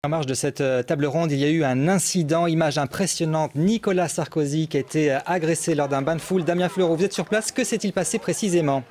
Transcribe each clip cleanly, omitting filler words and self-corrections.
En marge de cette table ronde, il y a eu un incident, image impressionnante, Nicolas Sarkozy qui a été agressé lors d'un bain de foule. Damien Fleureau, vous êtes sur place, que s'est-il passé précisément ?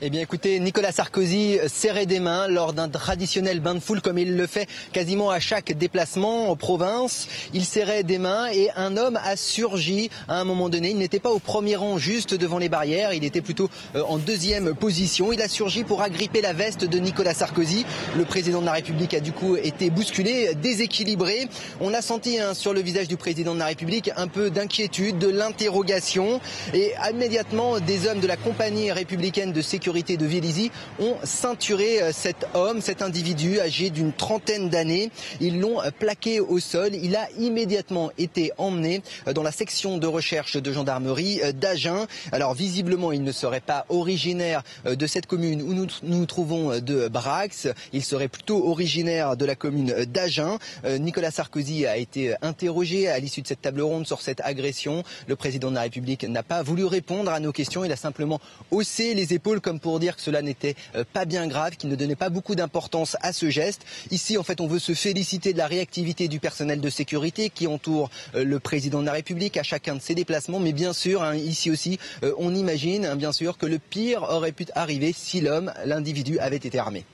Eh bien écoutez, Nicolas Sarkozy serrait des mains lors d'un traditionnel bain de foule comme il le fait quasiment à chaque déplacement en province. Il serrait des mains et un homme a surgi à un moment donné. Il n'était pas au premier rang juste devant les barrières, il était plutôt en deuxième position. Il a surgi pour agripper la veste de Nicolas Sarkozy. Le président de la République a du coup été bousculé, déséquilibré. On a senti sur le visage du président de la République un peu d'inquiétude, de l'interrogation et immédiatement des hommes de la compagnie républicaine de sécurité de Vélizy ont ceinturé cet homme, cet individu âgé d'une trentaine d'années. Ils l'ont plaqué au sol. Il a immédiatement été emmené dans la section de recherche de gendarmerie d'Agen. Alors visiblement, il ne serait pas originaire de cette commune où nous nous trouvons de Brax. Il serait plutôt originaire de la commune d'Agen. Nicolas Sarkozy a été interrogé à l'issue de cette table ronde sur cette agression. Le président de la République n'a pas voulu répondre à nos questions. Il a simplement haussé les épaules comme pour dire que cela n'était pas bien grave, qu'il ne donnait pas beaucoup d'importance à ce geste. Ici, en fait, on veut se féliciter de la réactivité du personnel de sécurité qui entoure le président de la République à chacun de ses déplacements. Mais bien sûr, ici aussi, on imagine bien sûr que le pire aurait pu arriver si l'individu avait été armé.